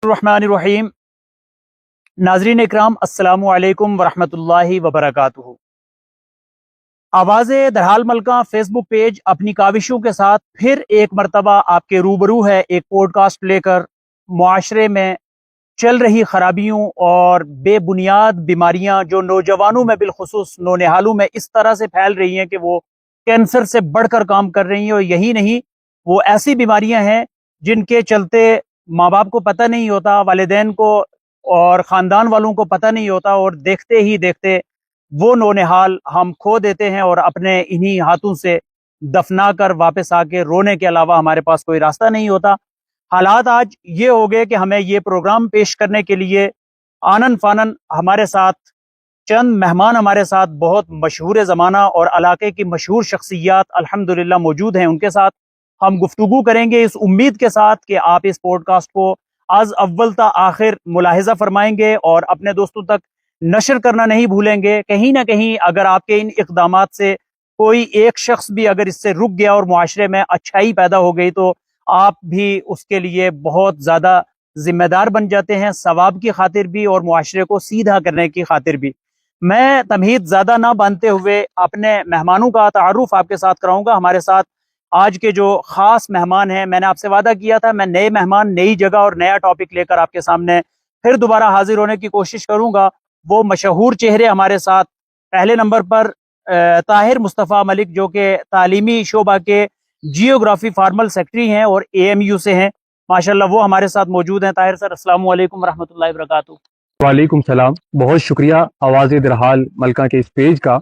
रहमानिर्रहीम। नाज़रीन इकराम, अस्सलामु अलैकुम वरहमतुल्लाहि वबरकातुहू। आवाज़े दरहाल मलका फेसबुक पेज अपनी काविशों के साथ फिर एक मरतबा आपके रूबरू है, एक पॉडकास्ट लेकर। मुआशरे में चल रही खराबियों और बेबुनियाद बीमारियां जो नौजवानों में बिलखुसूस नौनिहालों में इस तरह से फैल रही हैं कि वो कैंसर से बढ़कर काम कर रही हैं। और यही नहीं, वो ऐसी बीमारियां हैं जिनके चलते माँ बाप को पता नहीं होता, वालिदैन को और ख़ानदान वालों को पता नहीं होता, और देखते ही देखते वो नौनिहाल हम खो देते हैं और अपने इन्हीं हाथों से दफना कर वापस आके रोने के अलावा हमारे पास कोई रास्ता नहीं होता। हालात आज ये हो गए कि हमें ये प्रोग्राम पेश करने के लिए आनन फानन हमारे साथ चंद मेहमान, हमारे साथ बहुत मशहूर ज़माना और इलाके की मशहूर शख्सियात अल्हम्दुलिल्लाह मौजूद हैं। उनके साथ हम गुफ्तगू करेंगे इस उम्मीद के साथ कि आप इस पॉडकास्ट को आज अव्वल ता आखिर मुलाहिजा फरमाएंगे और अपने दोस्तों तक नशर करना नहीं भूलेंगे। कहीं ना कहीं अगर आपके इन इक़दामात से कोई एक शख्स भी अगर इससे रुक गया और मुआशरे में अच्छाई पैदा हो गई तो आप भी उसके लिए बहुत ज़्यादा जिम्मेदार बन जाते हैं, सवाब की खातिर भी और मुआशरे को सीधा करने की खातिर भी। मैं तमहीद ज़्यादा ना बांधते हुए अपने मेहमानों का तारुफ आपके साथ कराऊंगा। हमारे साथ आज के जो ख़ास मेहमान हैं, मैंने आपसे वादा किया था मैं नए मेहमान, नई जगह और नया टॉपिक लेकर आपके सामने फिर दोबारा हाजिर होने की कोशिश करूंगा। वो मशहूर चेहरे हमारे साथ, पहले नंबर पर ताहिर मुस्तफ़ा मलिक, जो कि तालीमी शोबा के जियोग्राफी फार्मल सेक्रेटरी हैं और AMU से हैं। माशाल्लाह वो हमारे साथ मौजूद हैं। ताहिर सर, अस्सलाम वालेकुम रहमतुल्लाहि व बरकातुहू। वालेकुम सलाम। बहुत शुक्रिया आवाज़ दरहाल मलका के इस पेज का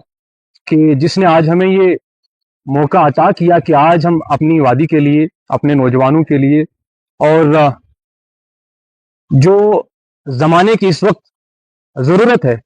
कि जिसने आज हमें ये मौका अता किया कि आज हम अपनी वादी के लिए, अपने नौजवानों के लिए और जो ज़माने की इस वक्त ज़रूरत है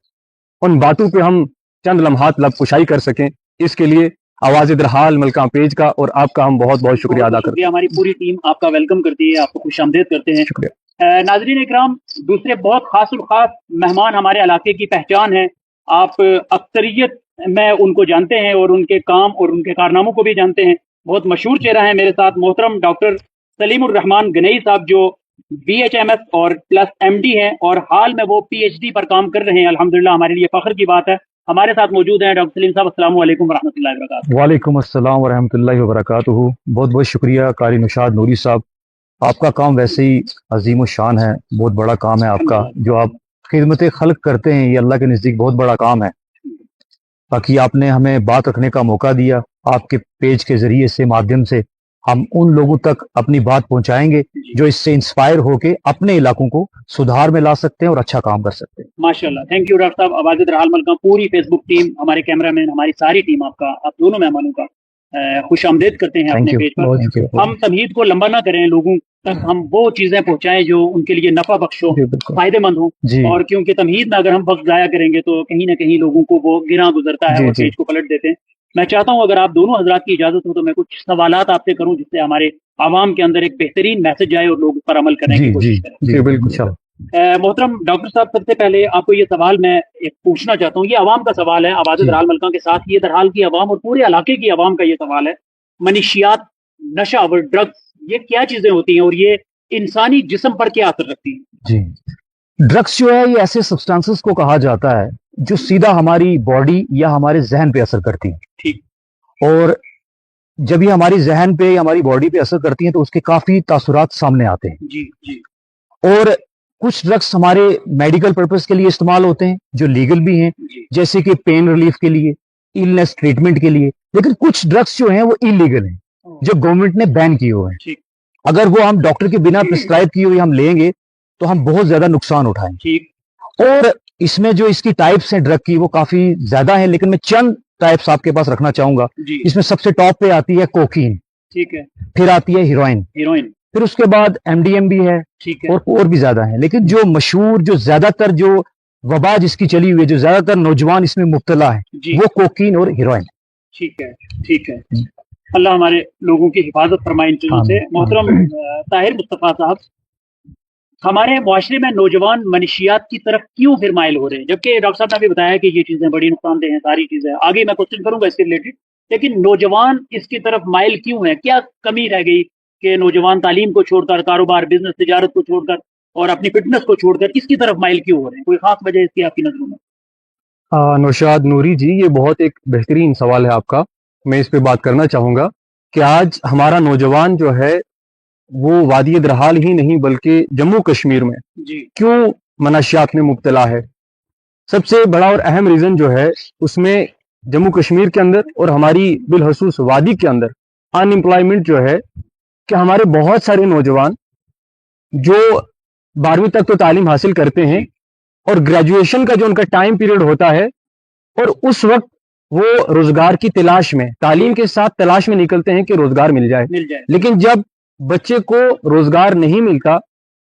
उन बातों पे हम चंद लम्हात लब कुशाई कर सकें, इसके लिए आवाज़ दरहाल मलका पेज का और आपका हम बहुत बहुत शुक्रिया अदा करते हैं। हमारी पूरी टीम आपका वेलकम करती है, आपको खुशामदीद करते हैं। शुक्रिया। नाजरीन इकराम, दूसरे बहुत खास और खास मेहमान हमारे इलाके की पहचान है। आप अक्सरियत में उनको जानते हैं और उनके काम और उनके कारनामों को भी जानते हैं। बहुत मशहूर चेहरा है मेरे साथ मोहतरम डॉक्टर सलीमुर रहमान गनई साहब, जो BHMS और प्लस MD हैं और हाल में वो PhD पर काम कर रहे हैं। अल्हम्दुलिल्लाह, हमारे लिए फख्र की बात है। हमारे साथ मौजूद हैं डॉक्टर सलीम साहब। अस्सलाम वालेकुम वरहमतुल्लाहि वबरकातुहू। वालेकुम अस्सलाम वरहमतुल्लाहि वबरकातुहू। बहुत बहुत शुक्रिया कारी निशाद नूरी साहब, आपका काम वैसे ही अजीम शान है, बहुत बड़ा काम है आपका। जो आप खिदमत खल्क करते हैं ये अल्लाह के नज़दीक बहुत बड़ा काम है। बाकी आपने हमें बात रखने का मौका दिया, आपके पेज के जरिए से माध्यम से हम उन लोगों तक अपनी बात पहुंचाएंगे जो इससे इंस्पायर होके अपने इलाकों को सुधार में ला सकते हैं और अच्छा काम कर सकते हैं। माशाल्लाह, थैंक यू डॉक्टर साहब। आवाज़ दरहाल मलका, पूरी फेसबुक टीम, हमारे कैमरामैन, हमारी सारी टीम आपका, आप दोनों मेहमानों का खुश आमदेद करते हैं अपने पेज पर। हम तमहीद को लंबा ना करें, लोगों तक हम वो चीजें पहुंचाएं जो उनके लिए नफा बख्श हो, फायदेमंद हो। और क्योंकि तमहीद में अगर हम वक्त जाया करेंगे तो कहीं ना कहीं लोगों को वो गिरा गुजरता है और पेज को पलट देते हैं। मैं चाहता हूं अगर आप दोनों हजरात की इजाजत हो तो मैं कुछ सवालात आपसे करूं जिससे हमारे आवाम के अंदर एक बेहतरीन मैसेज जाए और लोग पर अमल करने की कोशिश करें। मोहतरम डॉक्टर साहब, सबसे पहले आपको ये सवाल मैं एक पूछना चाहता हूँ। ये आवाम का सवाल है, आवाज़ दरहाल मलका के साथ ये दरहाल की आवाम और पूरे इलाके की आवाम का ये सवाल है। मनीशियात, नशा और ड्रग्स, ये क्या चीजें होती हैं और ये इंसानी जिस्म पर क्या असर रखती हैं? जी, ड्रग्स जो है ये ऐसे सब्सटेंसेस को कहा जाता है जो सीधा हमारी बॉडी या हमारे जहन पे असर करती है। ठीक। और जब ये हमारी जहन पे या हमारी बॉडी पे असर करती हैं तो उसके काफी तासुरात सामने आते हैं। जी जी। और कुछ ड्रग्स हमारे मेडिकल पर्पस के लिए इस्तेमाल होते हैं जो लीगल भी हैं, जैसे कि पेन रिलीफ के लिए, इलनेस ट्रीटमेंट के लिए। लेकिन कुछ ड्रग्स जो हैं वो इलीगल हैं, जो गवर्नमेंट ने बैन किए हुए हैं। अगर वो हम डॉक्टर के बिना प्रिस्क्राइब किए हुए हम लेंगे तो हम बहुत ज्यादा नुकसान उठाएंगे। और इसमें जो इसकी टाइप्स हैं ड्रग की वो काफी ज्यादा है, लेकिन मैं चंद टाइप्स आपके पास रखना चाहूंगा। इसमें सबसे टॉप पे आती है कोकीन, ठीक है, फिर आती है हीरोइन, फिर उसके बाद MDM भी है, और भी ज्यादा है। लेकिन जो मशहूर, जो ज्यादातर जो वबा जिसकी चली हुई है, जो ज्यादातर नौजवान इसमें मुब्तला है, वो कोकीन और हीरोइन। ठीक है, ठीक है। अल्लाह हमारे लोगों की हिफाजत फरमाए इन चीजों से। मोहतरम ताहिर मुस्तफा साहब, हमारे मुआशरे में नौजवान मनशियात की तरफ क्यों फिर माइल हो रहे हैं? जबकि डॉक्टर साहब ने भी बताया कि ये चीजें बड़ी नुकसानदेह हैं, सारी चीजें। आगे मैं क्वेश्चन करूंगा इसके रिलेटेड, लेकिन नौजवान इसकी तरफ माइल क्यों है? क्या कमी रह गई कि नौजवान तालीम को छोड़कर, कारोबार, बिजनेस, तिजारत को छोड़कर और अपनी फिटनेस को छोड़कर इसकी तरफ माइल क्यों हो रहे हैं? कोई खास वजह इसकी आपकी नजरों में? नौशाद नूरी जी, ये बहुत एक बेहतरीन सवाल है आपका। मैं इस पे बात करना चाहूंगा कि आज हमारा नौजवान जो है वो वादी दरहाल ही नहीं बल्कि जम्मू कश्मीर में जी क्यों मनशियात में मुब्तला है। सबसे बड़ा और अहम रीजन जो है उसमें जम्मू कश्मीर के अंदर और हमारी बिलखसूस वादी के अंदर अनएम्प्लॉयमेंट जो है कि हमारे बहुत सारे नौजवान जो 12वीं तक तो तालीम हासिल करते हैं और ग्रेजुएशन का जो उनका टाइम पीरियड होता है और उस वक्त वो रोजगार की तलाश में, तालीम के साथ तलाश में निकलते हैं कि रोजगार मिल जाए। लेकिन जब बच्चे को रोजगार नहीं मिलता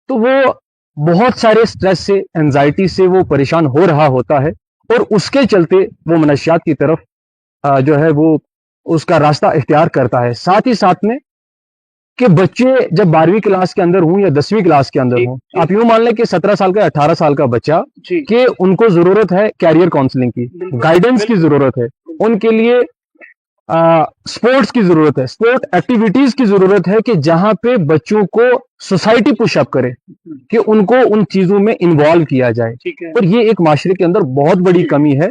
तो वो बहुत सारे स्ट्रेस से, एंजाइटी से वो परेशान हो रहा होता है और उसके चलते वो मनशियात की तरफ जो है वो उसका रास्ता इख्तियार करता है। साथ ही साथ में कि बच्चे जब 12वीं क्लास के अंदर हों या 10वीं क्लास के अंदर हों, आप यूं मान लें कि 17 साल का 18 साल का बच्चा कि उनको जरूरत है कैरियर काउंसलिंग की, गाइडेंस की जरूरत है, उनके लिए स्पोर्ट्स की जरूरत है, स्पोर्ट एक्टिविटीज की जरूरत है कि जहां पे बच्चों को सोसाइटी पुशअप करे कि उनको उन चीजों में इन्वॉल्व किया जाए। और ये एक माशरे के अंदर बहुत बड़ी कमी है।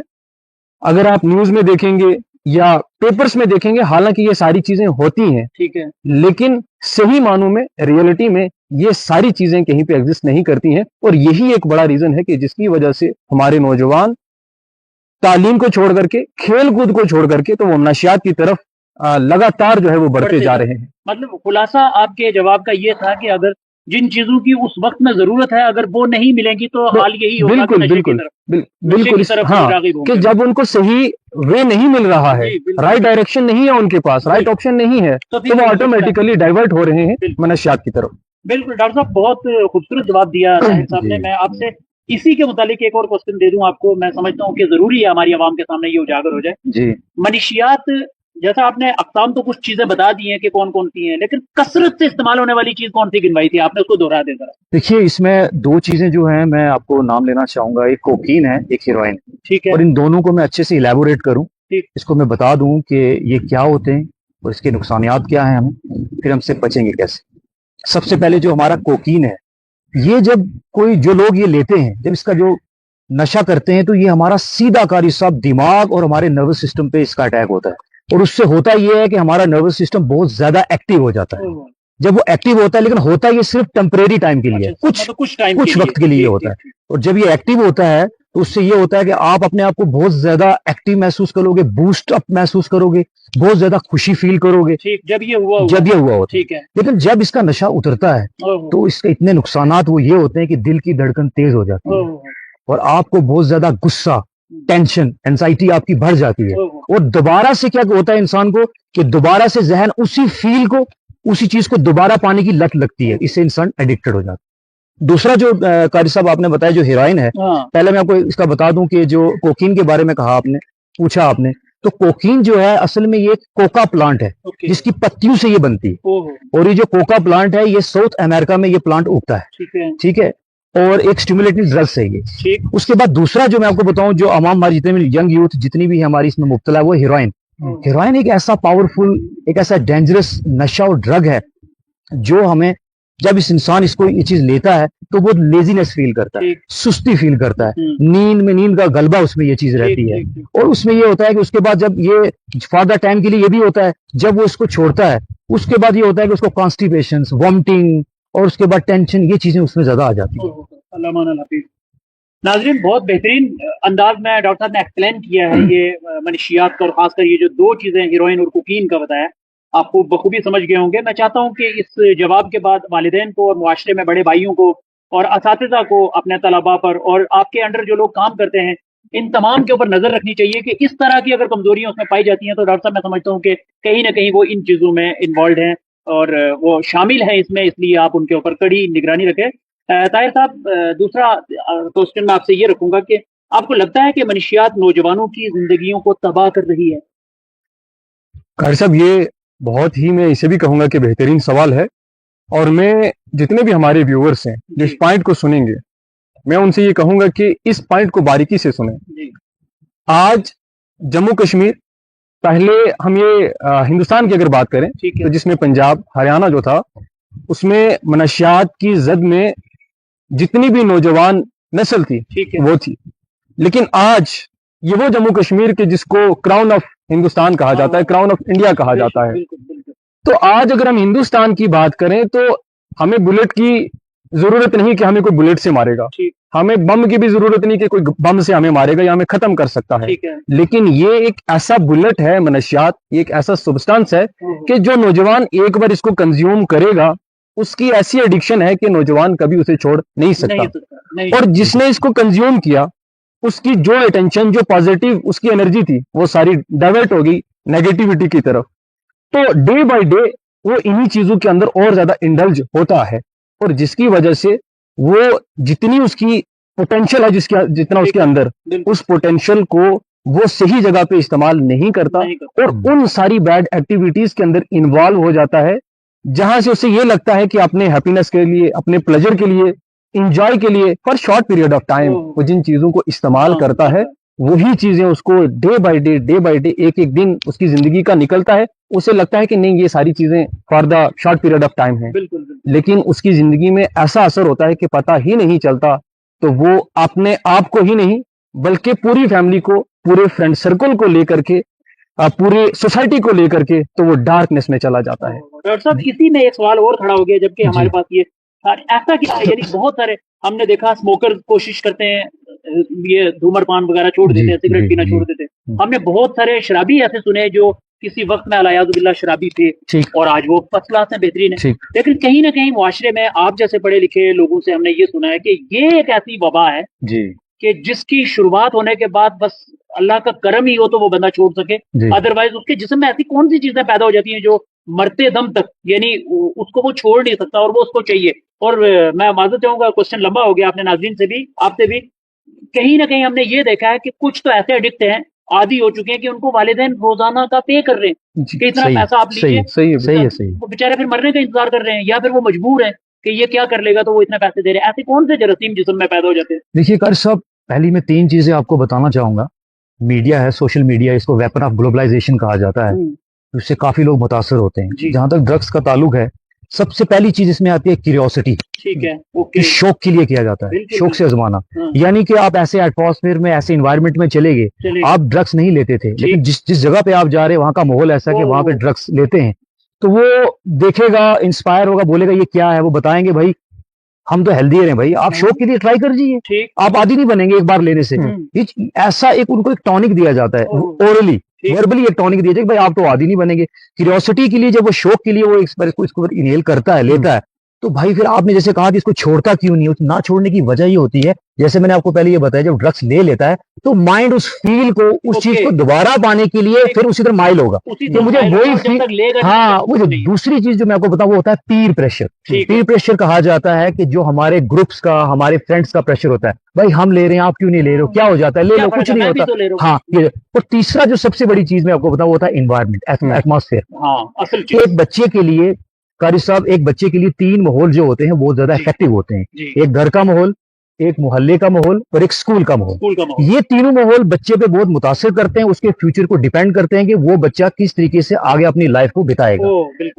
अगर आप न्यूज में देखेंगे या पेपर्स में देखेंगे, हालांकि ये सारी चीजें होती हैं, ठीक है, लेकिन सही मानों में, रियलिटी में ये सारी चीजें कहीं पे एग्जिस्ट नहीं करती हैं। और यही एक बड़ा रीजन है कि जिसकी वजह से हमारे नौजवान तालीम को छोड़ करके, खेल कूद को छोड़ करके तो वो नशियात की तरफ लगातार जो है वो बढ़ते जा रहे हैं। मतलब खुलासा आपके जवाब का ये था कि अगर जिन चीजों की उस वक्त में जरूरत है अगर वो नहीं मिलेंगी तो हाल यही होगा। बिल्कुल बिल्कुल बिल्कुल, हाँ, कि जब उनको सही वे नहीं मिल रहा है, राइट डायरेक्शन नहीं है उनके पास, राइट ऑप्शन नहीं है, तो वो ऑटोमेटिकली डाइवर्ट हो रहे हैं मनशियात की तरफ। बिल्कुल डॉक्टर साहब, बहुत खूबसूरत जवाब दिया साहब ने। मैं आपसे इसी के मुतालिक एक और क्वेश्चन दे दूं आपको। मैं समझता हूं कि जरूरी है हमारी आवाम के सामने ये उजागर हो जाए जी। मनशियात, जैसा आपने अक़साम तो कुछ चीजें बता दी हैं कि कौन कौन सी हैं, लेकिन कसरत से इस्तेमाल होने वाली चीज कौन सी गिनवाई थी आपने, उसको दोहरा दे जरा। देखिए, इसमें दो चीजें जो हैं मैं आपको नाम लेना चाहूंगा, एक कोकीन है, एक हेरोइन। ठीक है, और इन दोनों को मैं अच्छे से इलेबोरेट करूं, इसको मैं बता दूं कि ये क्या होते हैं और इसके नुकसानियात क्या हैं, हमें फिर हमसे बचेंगे कैसे। सबसे पहले जो हमारा कोकीन है, ये जब जो लोग ये लेते हैं, जब इसका जो नशा करते हैं, तो ये हमारा सीधा कारी साहब दिमाग और हमारे नर्वस सिस्टम पे इसका अटैक होता है। और उससे होता यह है कि हमारा नर्वस सिस्टम बहुत ज्यादा एक्टिव हो जाता है। जब वो एक्टिव होता है, लेकिन होता ये सिर्फ टेम्परेरी टाइम के लिए, कुछ वक्त के लिए होता है। और जब ये एक्टिव होता है तो उससे ये होता है कि आप अपने आप को बहुत ज्यादा एक्टिव महसूस करोगे, बूस्ट अप महसूस करोगे, बहुत ज्यादा खुशी फील करोगे। जब ये हुआ होता ठीक है। लेकिन जब इसका नशा उतरता है तो इसके इतने नुकसानात वो ये होते हैं कि दिल की धड़कन तेज हो जाती है और आपको बहुत ज्यादा गुस्सा, टेंशन, एंजाइटी आपकी बढ़ जाती है। और दोबारा से क्या होता है इंसान को कि दोबारा से जहन उसी फील को, उसी चीज को दोबारा पाने की लत लगती है, इससे इंसान एडिक्टेड हो जाता है। दूसरा जो कारी साहब आपने बताया जो हेरोइन है, पहले मैं आपको इसका बता दूं कि जो कोकीन के बारे में कहा आपने, पूछा आपने, तो कोकीन जो है असल में ये कोका प्लांट है जिसकी पत्तियों से ये बनती है। और ये जो कोका प्लांट है ये साउथ अमेरिका में ये प्लांट उगता है, ठीक है। और एक स्टिमुलेटिंग ड्रग्स है ये। उसके बाद दूसरा जो मैं आपको बताऊं, जो अवाम हमारी जितने भी यंग यूथ जितनी भी हमारी इसमें मुब्तला है, वो हेरोइन। हेरोइन एक ऐसा पावरफुल, एक ऐसा डेंजरस नशा और ड्रग है जो हमें, जब इस इंसान इसको ये चीज लेता है तो वो लेजीनेस फील करता है, सुस्ती फील करता है, नींद का गलबा उसमें ये चीज रहती है। और उसमें ये होता है कि उसके बाद जब ये फॉर द टाइम के लिए ये भी होता है, जब वो इसको छोड़ता है उसके बाद ये होता है कि उसको कॉन्स्टिपेशन, वॉमिटिंग और उसके बाद टेंशन, ये चीजें उसमें ज्यादा आ जाती है। नाज़रीन, बहुत बेहतरीन अंदाज में डॉक्टर साहब ने एक्सप्लेन किया है ये मनशियात का, और खासकर ये जो दो चीजें हेरोइन और कोकीन का बताया, आपको बखूबी समझ गए होंगे। मैं चाहता हूं कि इस जवाब के बाद वालिदैन को और मुआशरे में बड़े भाइयों को और असातिज़ा को, अपने तलबा पर और आपके अंडर जो लोग काम करते हैं, इन तमाम के ऊपर नजर रखनी चाहिए कि इस तरह की अगर कमजोरियां उसमें पाई जाती हैं तो डॉक्टर साहब मैं समझता हूँ कि कहीं ना कहीं वो इन चीजों में इन्वॉल्व हैं और वो शामिल हैं इसमें, इसलिए आप उनके ऊपर कड़ी निगरानी रखें। ताहिर साहब, दूसरा क्वेश्चन मैं आपसे ये रखूंगा कि आपको लगता है कि मनशियात नौजवानों की जिंदगियों को तबाह कर रही है? कारी साहब, ये बहुत ही, मैं इसे भी कहूंगा कि बेहतरीन सवाल है। और मैं जितने भी हमारे व्यूअर्स हैं जो इस पॉइंट को सुनेंगे, मैं उनसे ये कहूंगा कि इस पॉइंट को बारीकी से सुनें। आज जम्मू कश्मीर, पहले हम ये हिंदुस्तान की अगर बात करें तो जिसमें पंजाब, हरियाणा जो था, उसमें मनशियात की जद में जितनी भी नौजवान नस्ल थी ठीक है। वो थी। लेकिन आज ये वो जम्मू कश्मीर के जिसको क्राउन ऑफ हिंदुस्तान कहा जाता है, क्राउन ऑफ इंडिया कहा जाता है। बिल्कुल बिल्कुल। तो आज अगर हम हिंदुस्तान की बात करें तो हमें बुलेट की जरूरत नहीं कि हमें कोई बुलेट से मारेगा, ठीक। हमें बम की भी जरूरत नहीं कि कोई बम से हमें मारेगा या हमें खत्म कर सकता है। ठीक है। लेकिन ये एक ऐसा बुलेट है, मनशियात, ये एक ऐसा सब्सटेंस है कि जो नौजवान एक बार इसको कंज्यूम करेगा उसकी ऐसी एडिक्शन है कि नौजवान कभी उसे छोड़ नहीं सकता। और जिसने इसको कंज्यूम किया उसकी जो अटेंशन, जो पॉजिटिव उसकी एनर्जी थी वो सारी डाइवर्ट होगी नेगेटिविटी की तरफ। तो डे बाय डे वो इन्हीं चीजों के अंदर और ज्यादा इंडल्ज होता है और जिसकी वजह से वो जितनी उसकी पोटेंशियल है, जितना उसके अंदर, उस पोटेंशियल को वो सही जगह पे इस्तेमाल नहीं करता और उन सारी बैड एक्टिविटीज के अंदर इन्वॉल्व हो जाता है जहां से उसे ये लगता है कि अपने हैप्पीनेस के लिए, अपने प्लेजर के लिए, इंजॉय के लिए for short period of time वो जिन चीजों को इस्तेमाल करता है वही चीजें उसको डे बाय डे एक एक दिन उसकी जिंदगी का निकलता है। उसे लगता है कि नहीं ये सारी चीजें for the short period of time है, लेकिन उसकी जिंदगी में ऐसा असर होता है कि पता ही नहीं चलता। तो वो अपने आप को ही नहीं बल्कि पूरी फैमिली को, पूरे फ्रेंड सर्कल को लेकर के, पूरे सोसाइटी को लेकर के तो वो डार्कनेस में चला जाता है। डॉक्टर साहब इसी में एक सवाल और खड़ा हो गया, जबकि हमारे पास ये ऐसा क्या है, यानी बहुत सारे हमने देखा स्मोकर कोशिश करते हैं ये धूम्रपान वगैरह छोड़ देते हैं, सिगरेट पीना छोड़ देते हैं। हमने बहुत सारे शराबी ऐसे सुने जो किसी वक्त में अलायाजुबिल्लाह शराबी थे और आज वो फर्स्ट क्लास में बेहतरीन है। लेकिन कहीं ना कहीं मुआशरे में आप जैसे पढ़े लिखे लोगों से हमने ये सुना है कि ये एक ऐसी वबा है कि जिसकी शुरुआत होने के बाद बस अल्लाह का करम ही हो तो वो बंदा छोड़ सके, अदरवाइज उसके जिस्म में ऐसी कौन सी चीजें पैदा हो जाती हैं जो मरते दम तक यानी उसको वो छोड़ नहीं सकता और वो उसको चाहिए। और मैं माजूद चाहूंगा, क्वेश्चन लंबा हो गया, आपने नाज़रीन से भी, आपसे भी, कहीं ना कहीं हमने ये देखा है कि कुछ तो ऐसे एडिक्ट हैं, आदी हो चुके हैं कि उनको वालिदैन रोजाना का पे कर रहे हैं कि इतना पैसा आप लीजिए, सही वो बेचारे फिर मरने का इंतजार कर रहे हैं या फिर वो मजबूर है कि ये क्या कर लेगा तो वो इतना पैसे दे रहे हैं। ऐसे कौन से जरासीम जिस्म में पैदा हो जाते हैं? देखिए कार साहब, पहली मैं 3 चीजें आपको बताना चाहूंगा। मीडिया है, सोशल मीडिया, इसको वेपन ऑफ ग्लोबलाइजेशन कहा जाता है, इससे काफी लोग मुतासर होते हैं। जहां तक ड्रग्स का ताल्लुक है, सबसे पहली चीज इसमें आती है क्यूरियोसिटी। ठीक है, ओके। शौक के लिए किया जाता है, शौक से आजमाना। यानी कि आप ऐसे एटमॉस्फेयर में, ऐसे इन्वायरमेंट में चले गए, आप ड्रग्स नहीं लेते थे, लेकिन जिस जगह पे आप जा रहे हैं वहां का माहौल ऐसा कि वहां पे ड्रग्स लेते हैं, तो वो देखेगा, इंस्पायर होगा, बोलेगा ये क्या है, वो बताएंगे भाई हम तो हेल्दी हैं भाई, आप शौक के लिए ट्राई कर दीजिए, आप आदी नहीं बनेंगे एक बार लेने से। ऐसा एक उनको एक टॉनिक दिया जाता है, ओरली वर्बली एक टॉनिक दिया जाए भाई आप तो आदी नहीं बनेंगे। क्यूरियोसिटी के लिए जब वो शौक के लिए वो इसको इनहेल करता है, लेता है, तो भाई फिर आपने जैसे कहा कि इसको छोड़ता क्यों नहीं, ना छोड़ने की वजह ये होती है, जैसे मैंने आपको पहले ये बताया, जब ड्रग्स ले लेता है तो माइंड उस फील को, उस चीज को दोबारा पाने के लिए फिर उसी तरह माइल होगा कि मुझे वही फील। हाँ, वो जो दूसरी चीज जो मैं आपको बताऊं वो होता है पीर प्रेशर। पीर प्रेशर कहा जाता है कि जो हमारे ग्रुप्स का, हमारे फ्रेंड्स का प्रेशर होता है, भाई हम ले रहे हैं आप क्यों नहीं ले रहे हो, क्या हो जाता है, ले लो, कुछ नहीं होता। हाँ, ये। और तीसरा जो सबसे बड़ी चीज मैं आपको बताऊं वो होता है एनवायरमेंट, एटमॉस्फेयर। एक बच्चे के लिए, कारी साहब, एक बच्चे के लिए 3 माहौल जो होते हैं बहुत ज्यादा इफेक्टिव होते हैं। एक घर का माहौल, एक मोहल्ले का माहौल और एक स्कूल का माहौल। ये तीनों माहौल बच्चे पे बहुत मुतासिर करते हैं, उसके फ्यूचर को डिपेंड करते हैं कि वो बच्चा किस तरीके से आगे अपनी लाइफ को बिताएगा।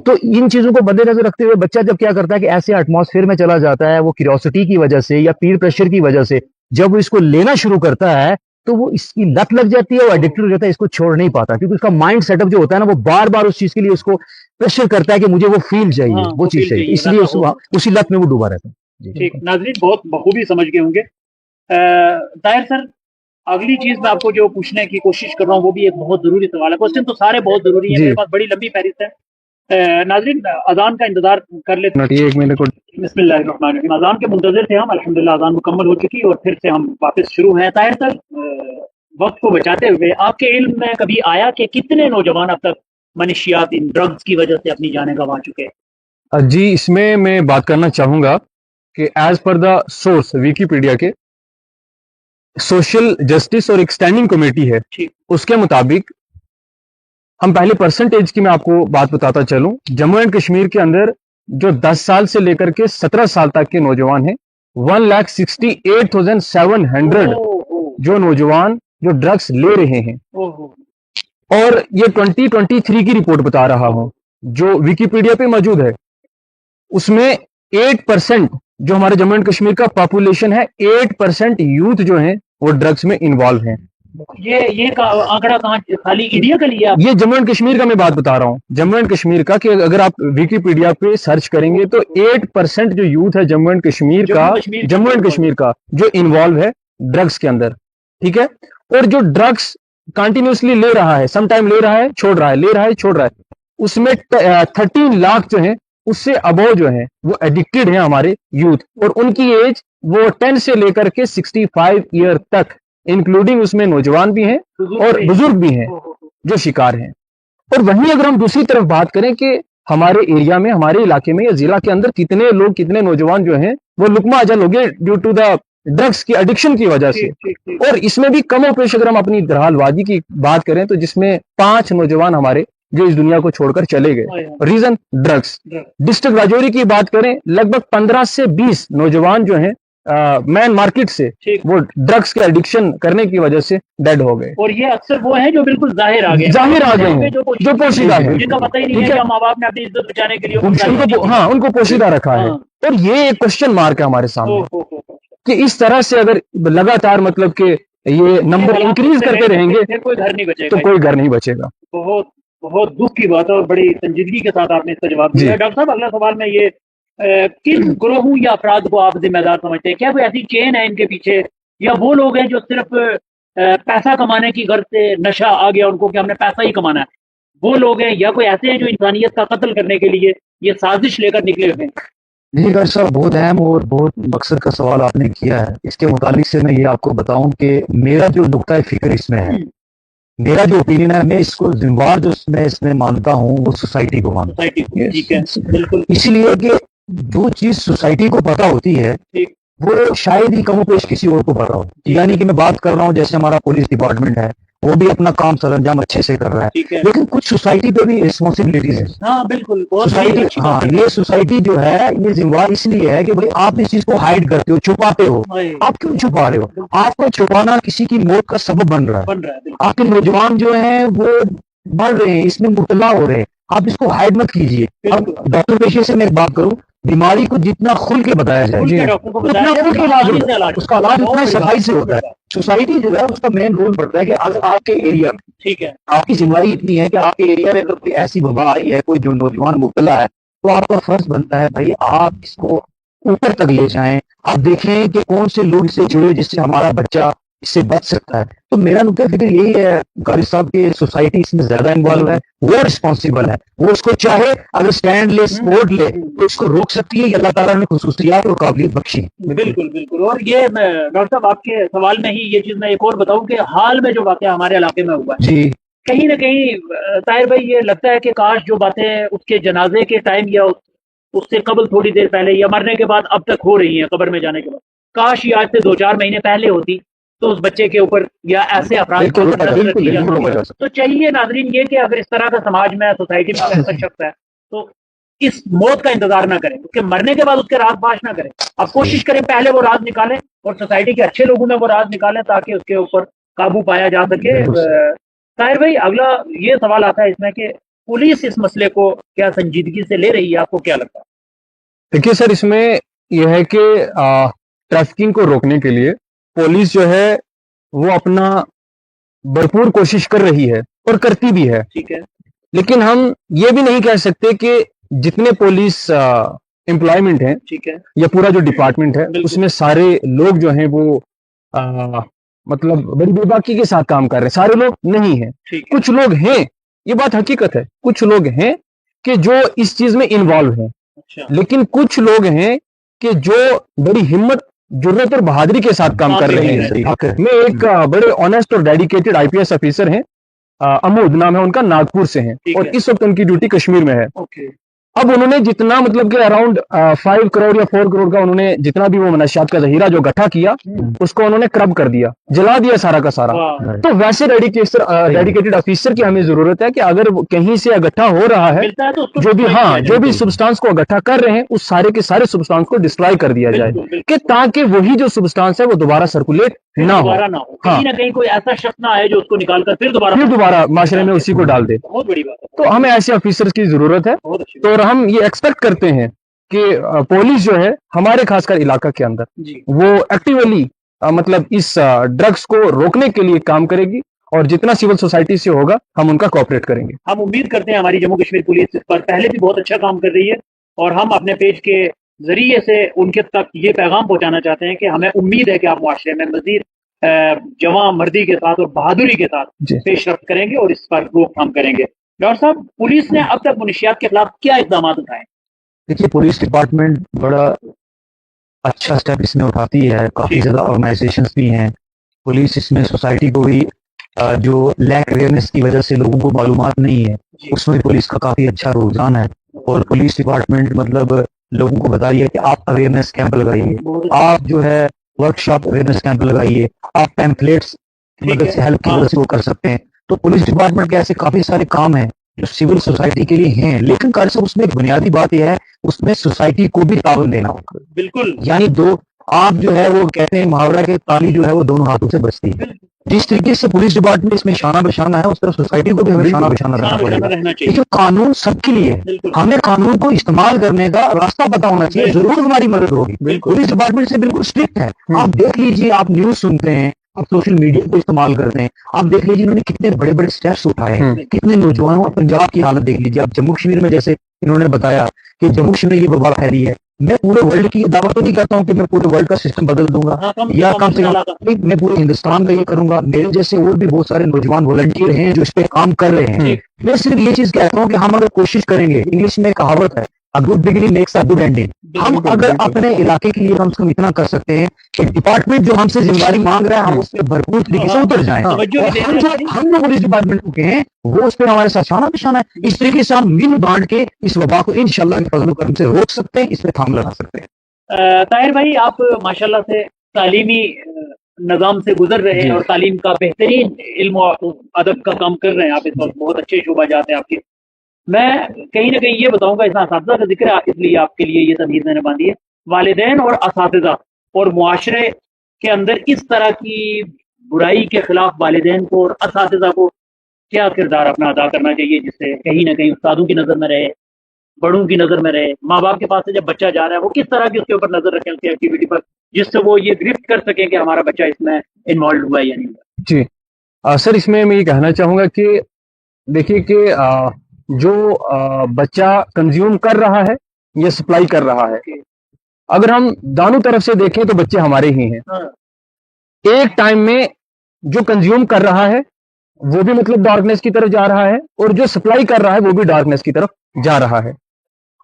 तो इन चीजों को मद्देनजर रखते हुए बच्चा जब क्या करता है कि ऐसे एटमॉस्फेयर में चला जाता है, वो क्यूरियोसिटी की वजह से या पीर प्रेशर की वजह से जब वो इसको लेना शुरू करता है तो वो इसकी लत लग जाती है, वो एडिक्टेड हो जाता है, इसको छोड़ नहीं पाता, क्योंकि उसका माइंड सेटअप जो होता है ना, वो बार बार उस चीज के लिए उसको प्रेशर करता है कि मुझे वो फील चाहिए, वो चीज चाहिए, इसलिए उसी लत में वो डूबा रहता है। ठीक, नाज़रीन बहुत बखूबी समझ गए होंगे। ताहिर सर, अगली चीज मैं आपको जो पूछने की कोशिश कर रहा हूँ वो भी एक बहुत जरूरी सवाल है। क्वेश्चन तो सारे बहुत जरूरी है, मेरे पास बड़ी लंबी फहरिस्त है। नाज़रीन अजान का इंतजार कर लेते हैं, 1 मिनट को। बिस्मिल्लाहिर्रहमानिर्रहीम। अजान के मुंतज़िर थे हम, अल्हम्दुलिल्लाह अजान मुकम्मल हो चुकी और फिर से हम वापस शुरू हैं। ताहिर सर, वक्त को बचाते हुए आपके इल्म में कभी आया कि कितने नौजवान अब तक मनशियात इन ड्रग्स की वजह से अपनी जानें गंवा चुके हैं? जी, इसमें मैं बात करना चाहूंगा कि एज पर द सोर्स विकिपीडिया के सोशल जस्टिस और एक स्टैंडिंग कमेटी है, उसके मुताबिक हम पहले परसेंटेज की मैं आपको बात बताता चलूं। जम्मू एंड कश्मीर के अंदर जो 10 साल से लेकर के 17 साल तक के नौजवान हैं, 1,68,700 जो नौजवान जो ड्रग्स ले रहे हैं। और ये 2023 की रिपोर्ट बता रहा हूं जो विकिपीडिया पे मौजूद है, उसमें 8% जो हमारे जम्मू एंड कश्मीर का पॉपुलेशन है 8% यूथ जो है वो ड्रग्स में इन्वॉल्व हैं। ये आंकड़ा कहाँ, खाली इंडिया का लिया? ये जम्मू एंड कश्मीर का मैं बात बता रहा हूँ, जम्मू एंड कश्मीर का, कि अगर आप विकिपीडिया पे सर्च करेंगे तो 8% जो यूथ है जम्मू एंड कश्मीर का जो इन्वॉल्व है ड्रग्स के अंदर, ठीक है। और जो ड्रग्स कंटिन्यूसली ले रहा है, सम टाइम ले रहा है छोड़ रहा है, ले रहा है छोड़ रहा है, उसमें 13 लाख जो है उससे अबव जो है वो एडिक्टेड है हमारे यूथ, और उनकी एज वो 10 से लेकर के 65 ईयर तक, इंक्लूडिंग उसमें नौजवान भी हैं और बुजुर्ग भी हैं जो शिकार हैं। और वहीं अगर हम दूसरी तरफ बात करें कि हमारे एरिया में, हमारे इलाके में या जिला के अंदर कितने लोग, कितने नौजवान जो हैं वो लुकमा अजल हो गए ड्यू टू द ड्रग्स की एडिक्शन की वजह से। और इसमें भी कम पेश अगर हम अपनी दरहाल वादी की बात करें तो जिसमें 5 नौजवान हमारे जो इस दुनिया को छोड़कर चले गए, रीजन ड्रग्स। डिस्ट्रिक्ट राजौरी की बात करें, लगभग 15 से 20 नौजवान जो हैं मैन मार्केट से वो ड्रग्स के एडिक्शन करने की वजह से डेड हो गए। और ये अक्सर वो है जो बिल्कुल जाहिर आ गए हैं, जो पोशीदा है, जिनका पता ही नहीं है कि माँ बाप ने अपनी इज्जत बचाने के लिए उनको पोशीदा रखा है। और ये एक क्वेश्चन मार्क है हमारे सामने कि इस तरह से अगर लगातार मतलब कि ये नंबर इंक्रीज करते रहेंगे फिर कोई घर नहीं बचेगा, तो कोई घर नहीं बचेगा। बहुत बहुत दुख की बात है और बड़ी संजीदगी के साथ आपने इसका जवाब दिया। डॉक्टर साहब, अगला सवाल में ये किन ग्रोहों या अफराद को आप जिम्मेदार समझते हैं? क्या कोई ऐसी चेन है इनके पीछे, या वो लोग हैं जो सिर्फ पैसा कमाने की गर्ज से नशा आ गया उनको कि हमने पैसा ही कमाना है, वो लोग हैं, या कोई ऐसे हैं जो इंसानियत का कत्ल करने के लिए ये साजिश लेकर निकले हुए हैं? नहीं डॉक्टर साहब, बहुत अहम और बहुत मकसद का सवाल आपने किया है। इसके मुतालिक से मैं ये आपको बताऊं कि मेरा जो नुक्ता फिक्र इसमें है, मेरा जो ओपिनियन है, मैं इसको जिम्मेवार जो मैं इसमें मानता हूँ वो सोसाइटी को मानता हूँ। ठीक है, बिल्कुल। इसलिए कि जो चीज सोसाइटी को पता होती है वो शायद ही कमो पेश किसी और को पता हो। यानी कि मैं बात कर रहा हूँ जैसे हमारा पुलिस डिपार्टमेंट है, वो भी अपना काम सरंजाम अच्छे से कर रहा है, लेकिन कुछ सोसाइटी पे भी रिस्पॉन्सिबिलिटीज है। हाँ बिल्कुल, सोसाइटी, हाँ, ये सोसाइटी जो है ये जिम्मेवार इसलिए है कि भाई आप इस चीज को हाइड करते हो, छुपाते हो। आप क्यों छुपा रहे हो? आपका छुपाना किसी की मौत का सबब बन रहा है। आपके नौजवान जो है वो बढ़ रहे हैं, इसमें मुब्तला हो रहे हैं, आप इसको हाइड मत कीजिए। अब डॉक्टर पेशे से मैं एक बात करूं, बीमारी को जितना खुल के बताया जाए उतना खुल के इलाज होता है, उसका इलाज उतना सफाई से होता है। सोसाइटी जो है उसका मेन रोल पड़ता है कि अगर आपके एरिया में, ठीक है, आपकी जिम्मेदारी इतनी है कि आपके एरिया में अगर कोई ऐसी वबा आई है, कोई जो नौजवान मुब्तला है, तो आपका फर्ज बनता है भाई आप इसको ऊपर तक ले जाएं। आप देखें कि कौन से लोग इससे जुड़े जिससे हमारा बच्चा इससे बच सकता है। तो मेरा नुक्ता फिक्र यही है कारी साहब की सोसाइटी इसमें ज्यादा इन्वॉल्व है, वो रिस्पॉन्सिबल है, वो उसको चाहे अगर स्टैंड ले, सपोर्ट ले तो उसको रोक सकती है, अल्लाह ताला ने खुसूसियात और काबिलियत बख्शी। बिल्कुल बिल्कुल। और ये डॉक्टर साहब आपके सवाल में ही ये चीज मैं एक और बताऊं कि हाल में जो वाकया हमारे इलाके में हुआ है, जी, कहीं ना कहीं ताहिर भाई ये लगता है कि काश जो बातें उसके जनाजे के टाइम या उससे कबल थोड़ी देर पहले या मरने के बाद अब तक हो रही है, कब्र में जाने के बाद, काश ये आज से 2-4 महीने पहले होती तो उस बच्चे के ऊपर या ऐसे अपराध तो चाहिए नाजरीन ये कि अगर इस तरह का समाज में, सोसाइटी में ऐसा शख्स है तो इस मौत का इंतजार ना करें, उसके मरने के बाद उसके राज फाश ना करें। अब कोशिश करें पहले वो राज निकालें और सोसाइटी के अच्छे लोगों में वो राज निकालें ताकि उसके ऊपर काबू पाया जा सके। ताहिर भाई, अगला ये सवाल आता है इसमें कि पुलिस इस मसले को क्या संजीदगी से ले रही है, आपको क्या लगता है? देखिए सर, इसमें यह है कि ट्रैफिकिंग को रोकने के लिए पुलिस जो है वो अपना भरपूर कोशिश कर रही है और करती भी है, ठीक है, लेकिन हम ये भी नहीं कह सकते कि जितने पुलिस एम्प्लॉयमेंट है, ठीक है, या पूरा जो डिपार्टमेंट है उसमें सारे लोग जो हैं वो मतलब बड़ी बेबाकी के साथ काम कर रहे हैं। सारे लोग नहीं हैं, कुछ लोग हैं, ये बात हकीकत है, कुछ लोग हैं कि जो इस चीज में इन्वॉल्व हैं, लेकिन कुछ लोग हैं कि जो बड़ी हिम्मत, जुर्रत और बहादुरी के साथ काम कर रहे हैं। मैं एक बड़े ऑनेस्ट और डेडिकेटेड आईपीएस ऑफिसर हैं, अमूद नाम है उनका, नागपुर से हैं और इस वक्त उनकी ड्यूटी कश्मीर में है। अब उन्होंने जितना मतलब कि अराउंड 5 करोड़ या 4 करोड़ का उन्होंने जितना भी वो मनशियात का जहीरा जो इकट्ठा किया उसको उन्होंने क्रब कर दिया, जला दिया सारा का सारा। तो वैसे डेडिकेटेड ऑफिसर की हमें जरूरत है कि अगर कहीं से इकट्ठा हो रहा है जो भी सब्सटेंस को इकट्ठा कर रहे हैं उस सारे के सारे सब्सटेंस को डिस्ट्रॉय कर दिया जाए कि ताकि वही जो सब्सटेंस है वो दोबारा सर्कुलेट ना हो। कहीं ना कहीं कोई ऐसा शख्स ना आए जो उसको निकाल कर फिर दोबारा माशरे में उसी को डाल दे। बहुत बड़ी बात है। तो हमें ऐसे ऑफिसर्स की जरूरत है, तो हम ये एक्सपेक्ट करते हैं कि पुलिस जो है हमारे खासकर इलाका के अंदर जी वो एक्टिवली मतलब इस ड्रग्स को रोकने के लिए काम करेगी और जितना सिविल सोसाइटी से होगा हम उनका कोऑपरेट करेंगे। हम उम्मीद करते हैं हमारी जम्मू कश्मीर पुलिस इस पर पहले भी बहुत अच्छा काम कर रही है और हम अपने पेज के जरिए से उनके तक ये पैगाम पहुंचाना चाहते हैं कि हमें उम्मीद है कि आप मुआशरे में मजीद जवां मर्दी के साथ और बहादुरी के साथ जी। पेशरफ्त करेंगे और इस पर रोकथाम करेंगे। डॉक्टर साहब, पुलिस ने अब तक मुनशियात के खिलाफ क्या इकदाम उठाए? देखिए, पुलिस डिपार्टमेंट बड़ा अच्छा स्टेप इसमें उठाती है, काफी ज्यादा ऑर्गेनाइजेशंस भी हैं। पुलिस इसमें सोसाइटी को भी जो लैक अवेयरनेस की वजह से लोगों को मालूमात नहीं है, उसमें पुलिस का काफी अच्छा रुझान है। और पुलिस डिपार्टमेंट मतलब लोगों को बता रही है कि आप अवेयरनेस कैंप लगाइए, आप जो है वर्कशॉप अवेयरनेस कैंप लगाइए, आप पैम्पलेट्स की मदद से हेल्प की मदद से वो कर सकते हैं। तो पुलिस डिपार्टमेंट के ऐसे काफी सारे काम हैं जो सिविल सोसाइटी के लिए हैं, लेकिन कार साहब उसमें एक बुनियादी बात यह है, उसमें सोसाइटी को भी ताउन देना होगा। बिल्कुल, यानी दो आप जो है वो कहते हैं मुहावरा के ताली जो है वो दोनों हाथों से बजती है। जिस तरीके से पुलिस डिपार्टमेंट इसमें शाना बशाना है, उस तरह सोसाइटी को भी हमें शाना बशाना रहना पड़ेगा। रहना चाहिए। लेकिन कानून सबके लिए है, हमें कानून को इस्तेमाल करने का रास्ता पता होना चाहिए, जरूर हमारी मदद होगी। पुलिस डिपार्टमेंट से बिल्कुल स्ट्रिक्ट है। आप देख लीजिए, आप न्यूज सुनते हैं, आप सोशल मीडिया को इस्तेमाल करते हैं, आप देख लीजिए इन्होंने कितने बड़े बड़े स्टेप्स उठाए हैं, कितने नौजवानों और पंजाब की हालत देख लीजिए। आप जम्मू कश्मीर में जैसे इन्होंने बताया कि जम्मू कश्मीर में ये वबा फैली है, मैं पूरे वर्ल्ड की दावा तो नहीं करता हूँ कि मैं पूरे वर्ल्ड का सिस्टम बदल दूंगा, या कम से कम मैं पूरे हिंदुस्तान का ये करूंगा। मेरे जैसे और भी बहुत सारे नौजवान वॉलंटियर हैं जो इस पे काम कर रहे हैं। मैं सिर्फ ये चीज कहता हूँ कि हम अगर कोशिश करेंगे, इंग्लिश में कहावत है, a good beginning makes a good ending. हम अगर अपने इलाके के लिए कम से कम इतना कर सकते हैं कि डिपार्टमेंट जो हमसे जिम्मेदारी मांग रहा है, हम उस पर भरपूर तरीके से उतर जाएं। हम जो पुलिस डिपार्टमेंट को हैं वो उस पर हमारे साथ शाना बिशाना है। इस तरीके से हम मिल बांट के इस वबा को इंशाल्लाह के फजल करम से रोक सकते हैं, इस पे थाम लगा सकते हैं। ताहिर भाई, आप माशाल्लाह से तालीमी निज़ाम से गुजर रहे हैं और तालीम का बेहतरीन इल्म और अदब का काम कर रहे हैं आप इस वक्त। बहुत अच्छे शोबा जाते हैं आपके। मैं कहीं ना कहीं ये बताऊंगा, इस असातिज़ा का जिक्र है इसलिए आपके लिए ये तमीज़ मैंने बांधी है। वालिदैन और असातिज़ा और मुआशरे के अंदर इस तरह की बुराई के खिलाफ वालिदैन को और असातिज़ा को क्या किरदार अपना अदा करना चाहिए, जिससे कहीं ना कहीं उस्तादों की नज़र में रहे, बड़ों की नज़र में रहे, माँ बाप के पास से जब बच्चा जा रहा है वो किस तरह की उसके ऊपर नजर रखें उसकी एक्टिविटी पर, जिससे वो ये गिरफ्त कर सकें कि हमारा बच्चा इसमें इन्वॉल्व हुआ है या नहीं हुआ? जी सर, इसमें मैं ये कहना चाहूंगा कि देखिए कि जो बच्चा कंज्यूम कर रहा है या सप्लाई कर रहा है, अगर हम दोनों तरफ से देखें तो बच्चे हमारे ही हैं। एक टाइम में जो कंज्यूम कर रहा है वो भी मतलब डार्कनेस की तरफ जा रहा है, और जो सप्लाई कर रहा है वो भी डार्कनेस की तरफ जा रहा है।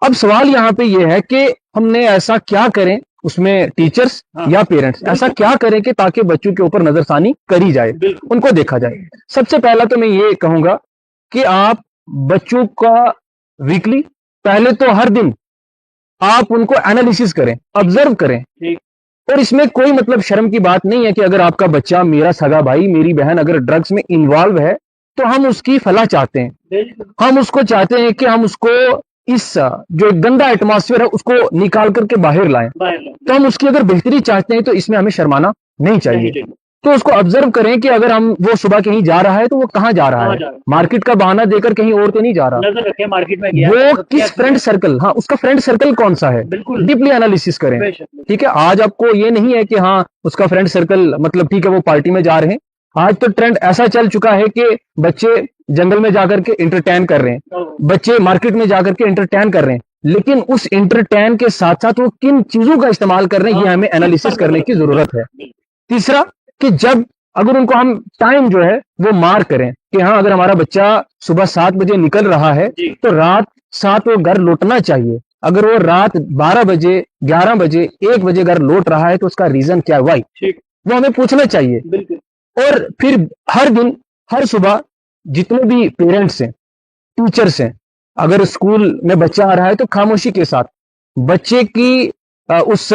अब सवाल यहाँ पे ये है कि हमने ऐसा क्या करें, उसमें टीचर्स या पेरेंट्स ऐसा क्या करें कि ताकि बच्चों के ऊपर नजरसानी करी जाए, उनको देखा जाए। सबसे पहला तो मैं ये कहूंगा कि आप बच्चों का वीकली, पहले तो हर दिन आप उनको एनालिसिस करें, ऑब्जर्व करें। और इसमें कोई मतलब शर्म की बात नहीं है कि अगर आपका बच्चा, मेरा सगा भाई, मेरी बहन अगर ड्रग्स में इन्वॉल्व है तो हम उसकी फलाह चाहते हैं, हम उसको चाहते हैं कि हम उसको इस जो गंदा एटमॉस्फेयर है उसको निकाल करके बाहर लाएं। तो हम उसकी अगर बेहतरी चाहते हैं तो इसमें हमें शर्माना नहीं चाहिए। तो उसको ऑब्जर्व करें कि अगर हम वो सुबह कहीं जा रहा है तो वो कहाँ जा रहा है, मार्केट का बहाना देकर कहीं और तो नहीं जा रहा, नजर रखें मार्केट में गया, वो किस फ्रेंड सर्कल, हाँ उसका फ्रेंड सर्कल कौन सा है, डीपली एनालिसिस करें। ठीक है, आज आपको ये नहीं है कि हाँ उसका फ्रेंड सर्कल मतलब ठीक है वो पार्टी में जा रहे हैं। आज तो ट्रेंड ऐसा चल चुका है कि बच्चे जंगल में जाकर के इंटरटेन कर रहे हैं, बच्चे मार्केट में जाकर के इंटरटेन कर रहे हैं, लेकिन उस इंटरटेन के साथ साथ वो किन चीजों का इस्तेमाल कर रहे हैं ये हमें एनालिसिस करने की जरूरत है। तीसरा कि जब अगर उनको हम टाइम जो है वो मार्क करें कि हाँ अगर हमारा बच्चा सुबह 7 बजे निकल रहा है तो रात 7 वो घर लौटना चाहिए। अगर वो रात 12 बजे, 11 बजे, 1 बजे घर लौट रहा है तो उसका रीजन क्या है, वाई, वो हमें पूछना चाहिए। और फिर हर दिन, हर सुबह जितने भी पेरेंट्स हैं, टीचर्स हैं, अगर स्कूल में बच्चा आ रहा है तो खामोशी के साथ बच्चे की उस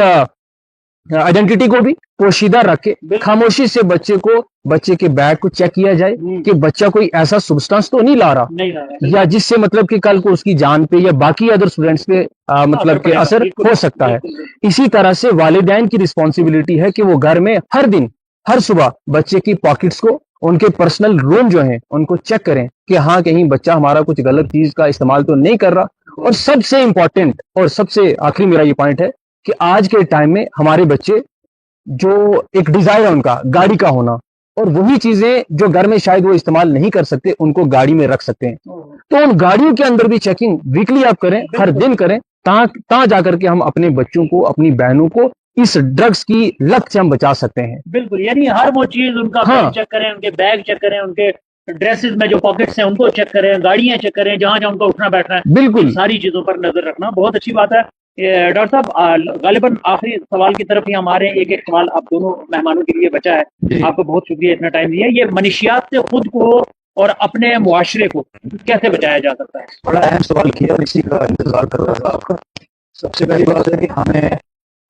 आइडेंटिटी को भी पोशीदा रख के खामोशी से बच्चे के बैग को चेक किया जाए कि बच्चा कोई ऐसा सब्सटेंस तो नहीं ला रहा या जिससे मतलब कि कल को उसकी जान पे या बाकी अदर स्टूडेंट्स पे मतलब के असर हो सकता है। इसी तरह से वालिदैन की रिस्पॉन्सिबिलिटी है कि वो घर में हर दिन, हर सुबह बच्चे की पॉकेट्स को, उनके पर्सनल रूम जो हैं उनको चेक करें कि हाँ कहीं बच्चा हमारा कुछ गलत चीज का इस्तेमाल तो नहीं कर रहा, और सबसे इंपॉर्टेंट और सबसे आखिरी मेरा ये पॉइंट है कि आज के टाइम में हमारे बच्चे जो एक डिजायर है उनका गाड़ी का होना, और वही चीजें जो घर में शायद वो इस्तेमाल नहीं कर सकते उनको गाड़ी में रख सकते हैं। तो उन गाड़ियों के अंदर भी चेकिंग वीकली आप करें, हर दिन करें, ता जाकर के हम अपने बच्चों को, अपनी बहनों को इस ड्रग्स की लत से हम बचा सकते हैं। बिल्कुल, यानी हर वो चीज उनका हाँ। चेक करें, उनके बैग चेक करें, उनके ड्रेसेस में जो पॉकेट्स हैं उनको चेक करें, गाड़ियां चेक करें, जहां जहां उनका उठना बैठना है, बिल्कुल। इन सारी चीजों पर नजर रखना बहुत अच्छी बात है। डॉक्टर साहब, गालिबन आखिरी सवाल की तरफ ही हम आ रहे हैं। एक एक सवाल आप दोनों मेहमानों के लिए बचा है। आपको बहुत शुक्रिया इतना टाइम दिया। ये मनशियात से खुद को और अपने मुआशरे को कैसे बचाया जा सकता है? बड़ा अहम सवाल किया, इसी का इंतजार कर रहा था आपका। सबसे पहली बात है कि हमें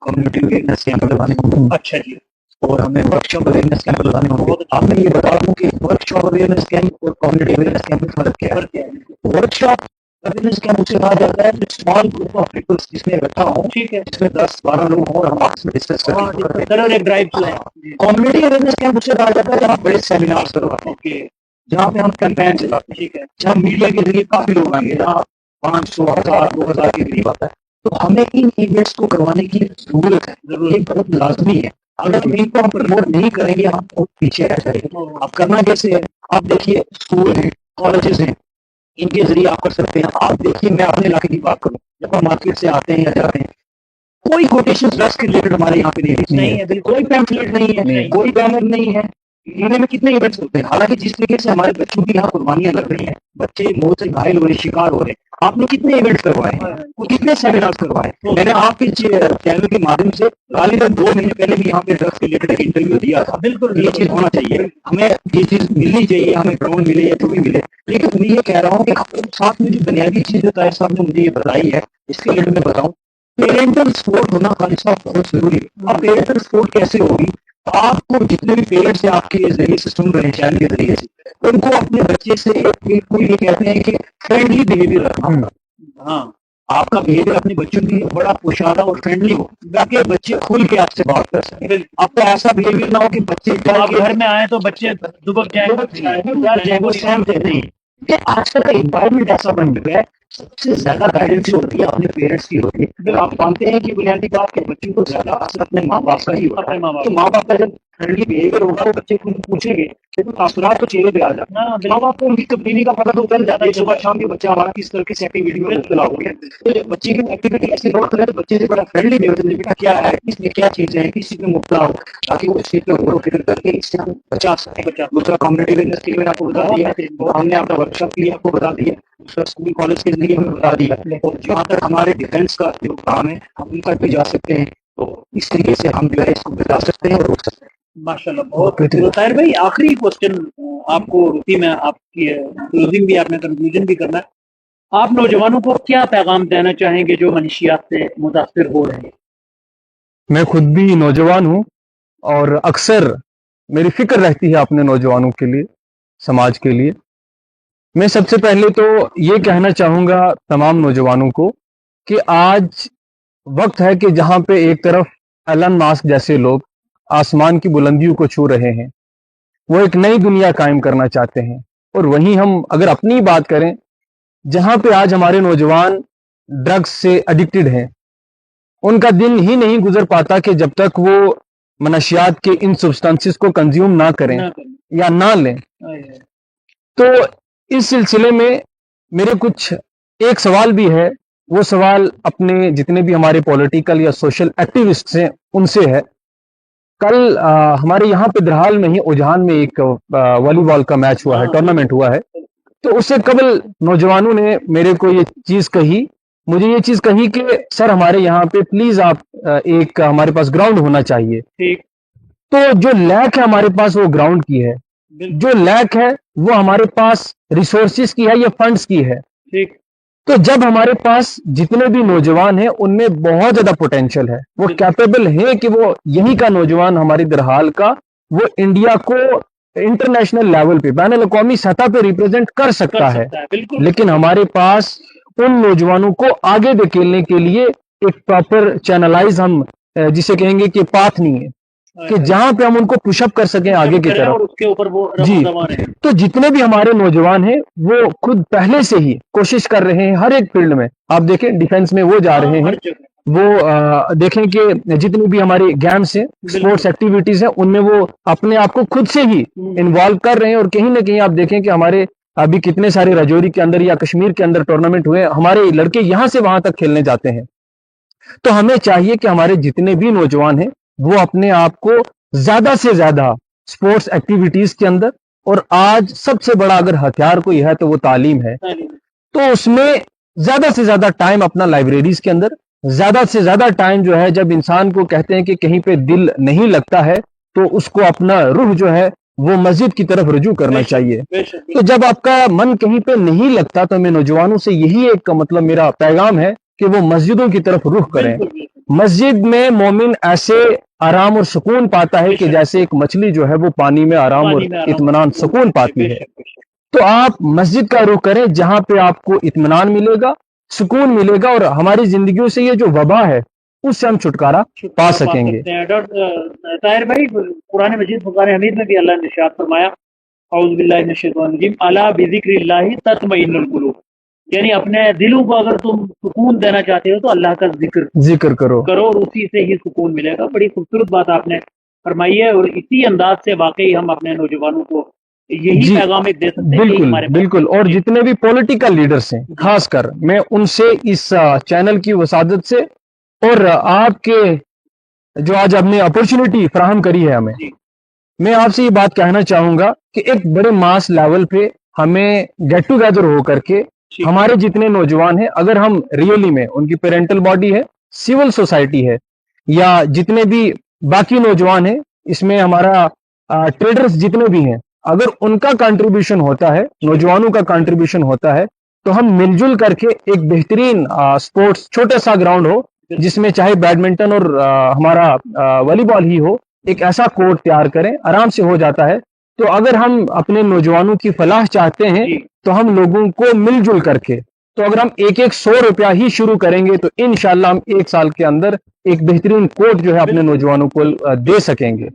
कम्युनिटी अवेयरनेस कैंप लगाने होंगे। अच्छा जी। और हमें वर्कशॉप अवेयरनेस कैंप लगाने होंगे। आप मैं ये बता दूं कि वर्कशॉप अवेयरनेस कैंप और कम्युनिटी अवेयरनेस कैंप में फर्क क्या है। वर्कशॉप अवेयरनेस कैंप उसे कहा जाता है स्मॉल ग्रुप ऑफ पीपल जिसमें इकट्ठा हो, ठीक है, जिसमें 10-12 लोग हो और हम आपस में डिस्कस करें। एक ड्राइव चलाएं। कम्युनिटी अवेयरनेस कैंप उसे कहा जाता है जहाँ बड़े सेमिनार्स करवाते हैं, जहाँ पे हम कैंपेन चलाते हैं, ठीक है, जहाँ मीडिया के जरिए काफी लोग आएंगे, जहाँ 500, 1000, 2000 के करीब आता है। तो हमें इन इवेंट्स को करवाने की जरूरत है, ये बहुत लाजमी है। अगर इनको हम प्रमोट नहीं करेंगे हम बहुत पीछे रह जाएंगे। अब करना कैसे है? आप देखिए स्कूल है, कॉलेजेस हैं, इनके जरिए आप कर सकते हैं। आप देखिए, मैं अपने इलाके की बात करूँ, जब हम मार्केट से आते हैं या जाते हैं, कोई कोटेशन ड्रग्स के रिलेटेड हमारे यहाँ पे नहीं है, कोई पैम्फलेट नहीं है, कोई बैनर नहीं है। महीने में कितने इवेंट्स होते हैं। हालांकि जिस तरीके से हमारे बच्चों की यहाँ कुर्बानियां लग रही हैं, बच्चे मौत से घायल हो रहे, शिकार हो रहे हैं, आपने कितने इवेंट्स करवाए हैं, कितने सेमिनार्स करवाए? मैंने आपके चैनल के माध्यम से गालिबन 2 महीने पहले भी यहाँ पे ड्रग्स के रिलेटेड एक इंटरव्यू दिया था। बिल्कुल ये चीज होना चाहिए, हमें ये चीज मिलनी चाहिए, हमें ड्रोन मिले या जो भी मिले। लेकिन मैं ये कह रहा हूँ कि साथ में जो बुनियादी चीज जो ताहिर साहब ने मुझे ये बताई है, इसके रिलेटेड मैं बताऊँ, पेरेंटल सपोर्ट होना खाली साहब बहुत जरूरी है। अब पेरेंटल सपोर्ट कैसे होगी? आपको जितने भी पेरेंट्स हैं आपके जरिए से सुन रहे हैं, चैनल के जरिए से, उनको अपने बच्चे से बिल्कुल ये कहते हैं कि फ्रेंडली बिहेवियर रखना। हाँ, आपका बिहेवियर अपने बच्चों की बड़ा पोशादा और फ्रेंडली हो, ताकि बच्चे खुल के आपसे बात कर सकें। आपका ऐसा बिहेवियर ना हो कि बच्चे आप घर में आए तो बच्चे दुबक जाएंगे, वो सहमते नहीं। आजकल का इन्वायरमेंट ऐसा बन चुका है, सबसे ज्यादा गाइडेंस होती है अपने पेरेंट्स की होती है। आप मानते हैं कि बुनियादी बात के बच्चों को ज्यादा असर अपने माँ बाप का ही होता है। तो माँ बाप का जब फ्रेंडली बिहेवियर होगा तो बच्चे खुद पूछेंगे, तो तासुरात तो चेहरे पे आ जाते हैं। माँ बाप को उनकी तब्दीली का पता तो चल जाता है। सुबह शाम के बच्चा हमारा किस तरह की एक्टिविटी में मुब्तला हो गया, तो बच्चे की एक्टिविटी ऐसे नोट करें तो बच्चे से बड़ा फ्रेंडली बिहेवियर, बेटा क्या है, इसमें क्या चीजें हैं, किसी में मुब्तला हो, ताकि वो इस चीज पर गौर फिक्र करके इससे हम बचा सकें। दूसरा कम्युनिटी अवेयरनेस के लिए मैंने आपको बता दिया, हमने आपका वर्कशॉप के लिए आपको बता दिया, दूसरा स्कूल कॉलेज के जरिए हमें बता दिया। और जहाँ तक हमारे डिफेंस का जो काम है हम उनका भी जा सकते हैं, तो इस तरीके से हम जो है इसको बता सकते हैं और रोक सकते हैं। माशाल्लाह, बहुत। ताहिर भाई, आखिरी क्वेश्चन आपको रुकी में, आपकी क्लोजिंग भी आपने कंक्लूजन भी करना है। आप नौजवानों को क्या पैगाम देना चाहेंगे जो मनशियात से मुतासिर हो रहे हैं? मैं खुद भी नौजवान हूं और अक्सर मेरी फिक्र रहती है अपने नौजवानों के लिए, समाज के लिए। मैं सबसे पहले तो ये कहना चाहूंगा तमाम नौजवानों को कि आज वक्त है कि जहां पे एक तरफ एलन मास्क जैसे लोग आसमान की बुलंदियों को छू रहे हैं, वो एक नई दुनिया कायम करना चाहते हैं, और वहीं हम अगर अपनी बात करें, जहां पे आज हमारे नौजवान ड्रग्स से एडिक्टेड हैं, उनका दिन ही नहीं गुजर पाता कि जब तक वो मनशियात के इन सब्सटेंसेस को कंज्यूम ना करें या ना लें। तो इस सिलसिले में मेरे कुछ एक सवाल भी है, वो सवाल अपने जितने भी हमारे पॉलिटिकल या सोशल एक्टिविस्ट्स हैं उनसे है। कल हमारे यहाँ पे दरहाल में ही उजहान में एक वॉलीबॉल का मैच हुआ है, टूर्नामेंट हुआ है। तो उससे कबल नौजवानों ने मेरे को ये चीज कही, मुझे ये चीज कही कि सर हमारे यहाँ पे प्लीज आप एक हमारे पास ग्राउंड होना चाहिए। ठीक। तो जो लैक है हमारे पास वो ग्राउंड की है, जो लैक है वो हमारे पास रिसोर्सिस की है या फंड्स की है। ठीक। तो जब हमारे पास जितने भी नौजवान हैं उनमें बहुत ज्यादा पोटेंशियल है, वो कैपेबल है कि वो यहीं का नौजवान हमारी दरहाल का वो इंडिया को इंटरनेशनल लेवल पे, बैनुल अक़वामी सतह पे रिप्रेजेंट कर सकता है। लेकिन हमारे पास उन नौजवानों को आगे धकेलने के लिए एक प्रॉपर चैनलाइज हम जिसे कहेंगे कि पाथ नहीं है। कि जहां पे हम उनको पुशअप कर सकें आगे की तरफ। और उसके ऊपर वो जी, रवा रहे हैं। तो जितने भी हमारे नौजवान हैं वो खुद पहले से ही कोशिश कर रहे हैं हर एक फील्ड में। आप देखें डिफेंस में वो जा रहे हैं, हर जगह। वो देखें कि जितनी भी हमारी गेम्स हैं, स्पोर्ट्स एक्टिविटीज हैं, उनमें वो अपने आप को खुद से ही इन्वॉल्व कर रहे हैं। और कहीं ना कहीं आप देखें कि हमारे अभी कितने सारे राजौरी के अंदर या कश्मीर के अंदर टूर्नामेंट हुए, हमारे लड़के यहां से वहां तक खेलने जाते हैं। तो हमें चाहिए कि हमारे जितने भी नौजवान हैं वो अपने आप को ज्यादा से ज्यादा स्पोर्ट्स एक्टिविटीज के अंदर, और आज सबसे बड़ा अगर हथियार कोई है तो वो तालीम है, तो उसमें ज्यादा से ज्यादा टाइम अपना लाइब्रेरीज के अंदर, ज्यादा से ज्यादा टाइम जो है, जब इंसान को कहते हैं कि कहीं पे दिल नहीं लगता है तो उसको अपना रूह जो है वो मस्जिद की तरफ रुजू करना चाहिए। तो जब आपका मन कहीं पे नहीं लगता तो मैं नौजवानों से यही एक मतलब मेरा पैगाम है कि वो मस्जिदों की तरफ रुख करें। मस्जिद में मोमिन ऐसे आराम और सुकून पाता है कि जैसे एक मछली जो है वो पानी में आराम और इत्मीनान सुकून पाती है। तो आप मस्जिद का रुख करें जहां पे आपको इत्मीनान मिलेगा, सुकून मिलेगा, और हमारी जिंदगियों से ये जो वबा है उससे हम छुटकारा पा सकेंगे। ताहिर भाई, कुरान मजीद फुरकान हमीद में भी अल्लाह ने इरशाद फरमाया, औज़ु बिल्लाहि मिनश शैतानिर रजीम, अला बिज़िक्रिल्लाहि तत्मइन्नुल कुलूब, यानी अपने दिलों को अगर तुम सुकून देना चाहते हो तो अल्लाह का जिक्र करो और उसी से ही सुकून मिलेगा। बड़ी खूबसूरत बात आपने फरमाई है, और इसी अंदाज से वाकई हम अपने नौजवानों को यही पैगाम एक दे सकते हैं। बिल्कुल बिल्कुल। और जितने भी पॉलिटिकल लीडर्स हैं खासकर, मैं उनसे इस चैनल की वसादत से और आपके जो आज आपने अपॉर्चुनिटी फराहम करी है हमें, मैं आपसे ये बात कहना चाहूंगा कि एक बड़े मास लेवल पे हमें गेट टुगेदर होकर के हमारे जितने नौजवान हैं, अगर हम रियली में उनकी पेरेंटल बॉडी है, सिविल सोसाइटी है, या जितने भी बाकी नौजवान हैं, इसमें हमारा ट्रेडर्स जितने भी हैं, अगर उनका कंट्रीब्यूशन होता है, नौजवानों का कंट्रीब्यूशन होता है, तो हम मिलजुल करके एक बेहतरीन स्पोर्ट्स छोटा सा ग्राउंड हो जिसमें चाहे बैडमिंटन और हमारा वॉलीबॉल ही हो, एक ऐसा कोर्ट तैयार करें, आराम से हो जाता है। तो अगर हम अपने नौजवानों की फलाह चाहते हैं तो हम लोगों को मिलजुल करके, तो अगर हम एक 100 रुपया ही शुरू करेंगे तो इंशाल्लाह हम 1 साल के अंदर एक बेहतरीन कोर्ट जो है अपने नौजवानों को दे सकेंगे,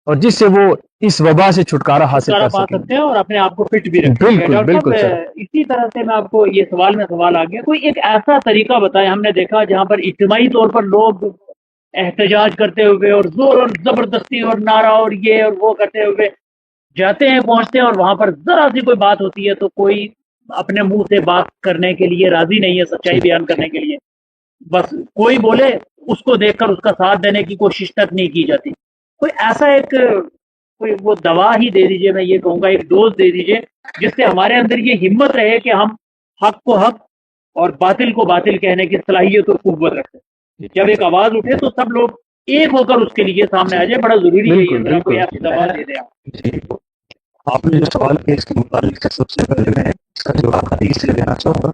और जिससे वो इस वबा से छुटकारा हासिल कर सकते हैं और अपने आप को फिट भी रखें। बिल्कुल बिल्कुल सर। इसी तरह से मैं आपको ये सवाल में सवाल आ गया, कोई एक ऐसा तरीका बताएं, हमने देखा जहां पर इज्तिमाई तौर पर लोग एहतजाज करते हुए और जोर और जबरदस्ती और नारा और ये और वो करते हुए जाते हैं, पहुंचते हैं, और वहां पर जरा सी कोई बात होती है तो कोई अपने मुंह से बात करने के लिए राजी नहीं है, सच्चाई बयान करने के लिए, बस कोई बोले उसको देखकर उसका साथ देने की कोशिश तक नहीं की जाती। कोई ऐसा एक कोई वो दवा ही दे दीजिए, मैं ये कहूँगा एक डोज दे दीजिए, जिससे हमारे अंदर ये हिम्मत रहे कि हम हक को हक और बातिल को बातिल कहने की सलाहियत और कुव्वत रखते हैं। जब एक आवाज उठे तो सब लोग एक होकर उसके लिए सामने आ जाए। बड़ा जरूरी है ये, कोई आपकी दवा दे दे आप। आपने जो सवाल किया इसके मुताबिक सबसे पहले मैं इसका जवाब हदीस से देना चाहूंगा।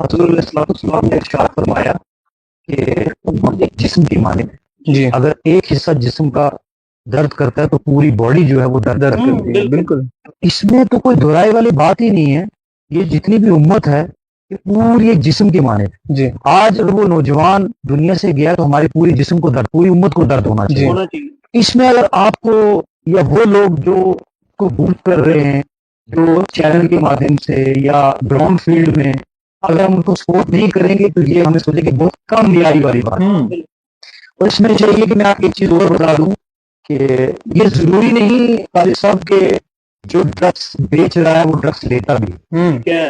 हज़रत सल्लल्लाहु अलैहि वसल्लम ने इरशाद फरमाया कि उम्मत एक जिस्म की माने, अगर एक हिस्सा जिस्म का दर्द करता है तो पूरी बॉडी जो है वो दर्द करती है। बिल्कुल, इसमें तो कोई दोहराए वाली बात ही नहीं है। ये जितनी भी उम्मत है ये पूरी एक जिस्म के माने जी। आज अगर वो नौजवान दुनिया से गया तो हमारी पूरी जिस्म को दर्द, पूरी उम्मत को दर्द होना चाहिए। इसमें अगर आपको या वो लोग जो को बूस्ट कर रहे हैं, जो चैनल के माध्यम से या ग्राउंड फील्ड में, अगर हम उनको सपोर्ट नहीं करेंगे तो ये हमें सोचे कि बहुत कम रियाई वाली बात है। और इसमें चाहिए कि मैं आपको एक चीज और बता दूं कि ये जरूरी नहीं खाली साहब के जो ड्रग्स बेच रहा है वो ड्रग्स लेता भी। क्या?